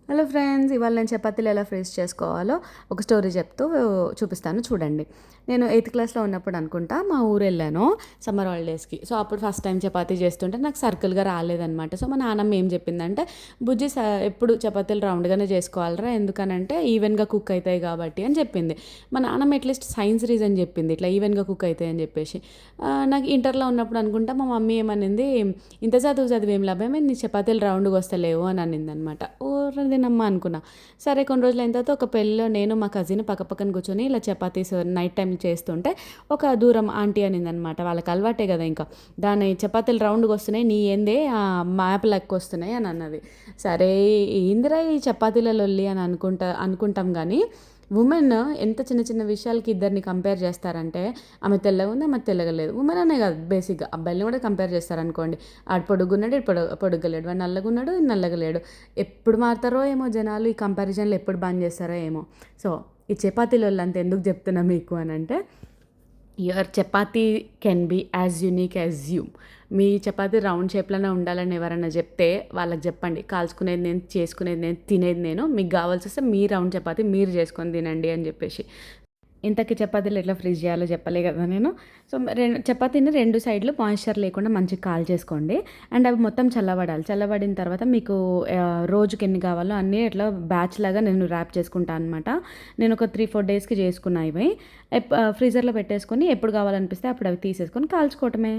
Hello friends, ఇవాళ నేను చపాతీలు ఎలా ఫ్రీజ్ చేసుకోవాలో ఒక స్టోరీ చెప్తూ చూపిస్తాను చూడండి. నేను ఎయిత్ క్లాస్లో ఉన్నప్పుడు అనుకుంటా మా ఊరు వెళ్ళాను సమ్మర్ హాలిడేస్కి. సో అప్పుడు ఫస్ట్ టైం చపాతీ చేస్తుంటే నాకు సర్కిల్గా రాలేదనమాట. సో మా నాన్నమ్మ ఏం చెప్పిందంటే, బుజ్జి ఎప్పుడు చపాతీలు రౌండ్గానే చేసుకోవాలరా, ఎందుకనంటే ఈవెన్గా కుక్ అవుతాయి కాబట్టి అని చెప్పింది. మా నాన్నమ్మ అట్లీస్ట్ సైన్స్ రీజన్ చెప్పింది, ఇట్లా ఈవెన్గా కుక్ అవుతాయి అని చెప్పేసి. నాకు ఇంటర్లో ఉన్నప్పుడు అనుకుంటా మా మమ్మీ ఏమనింది, ఇంత చదివి ఏం లాభమే, నీ చపాతీలు రౌండ్గా వస్తలేవు అని అనింది అనమాట. ఓరదేనమ్మా అనుకున్నా. సరే కొన్ని రోజులు అయిన తర్వాత ఒక పెళ్ళిలో నేను మా కజిన్ పక్కపక్కన కూర్చొని ఇలా చపాతీస్ నైట్ టైం చేస్తుంటే ఒక దూరం ఆంటీ అనిందనమాట. వాళ్ళకి అలవాటే కదా, ఇంకా దాని చపాతీలు రౌండ్గా వస్తున్నాయి, నీ ఏందే మ్యాప్ లెక్క వస్తున్నాయి అని అన్నది. సరే ఏందిరా ఈ చపాతీల లొల్లి అని అనుకుంటాం కానీ, ఉమెన్ ఎంత చిన్న చిన్న విషయాలకి ఇద్దరిని కంపేర్ చేస్తారంటే, ఆమె తెల్లగా ఉంది, ఆమె తెల్లగా లేదు. ఉమెన్ అనే కాదు, బేసిక్గా అబ్బాయిని కూడా కంపేర్ చేస్తారనుకోండి. ఆడు పొడుగున్నాడు, ఇటు పొడుగ్గా లేడు, వాడు నల్లగా ఉన్నాడు, నల్లగా లేడు. ఎప్పుడు మారుతారో ఏమో జనాలు, ఈ కంపారిజన్లు ఎప్పుడు బంద్ చేస్తారో ఏమో. సో ఈ చపాతీల అంత ఎందుకు చెప్తున్నా మీకు అని అంటే, your chapati can be as unique as you. మీ చపాతీ రౌండ్ షేప్లోనే ఉండాలని ఎవరైనా చెప్తే వాళ్ళకి చెప్పండి, కాల్చుకునేది నేను, చేసుకునేది నేను, తినేది నేను, మీకు కావాల్సి వస్తే మీ రౌండ్ చపాతీ మీరు చేసుకొని తినండి అని చెప్పేసి. ఇంతకీ చపాతీలు ఎట్లా ఫ్రీజ్ చేయాలో చెప్పలే కదా నేను. సో చపాతీని రెండు సైడ్లు మాయిశ్చర్ లేకుండా మంచిగా కాల్ చేసుకోండి. అండ్ అవి మొత్తం చల్లబడాలి. చల్లబడిన తర్వాత మీకు రోజుకి ఎన్ని కావాలో అన్నీ ఇట్లా బ్యాచ్ లాగా నేను ర్యాప్ చేసుకుంటాను అనమాట. నేను ఒక 3-4 డేస్కి చేసుకున్నా ఇవి. ఫ్రీజర్లో పెట్టేసుకొని ఎప్పుడు కావాలనిపిస్తే అప్పుడు అవి తీసేసుకొని కాల్చుకోవటమే.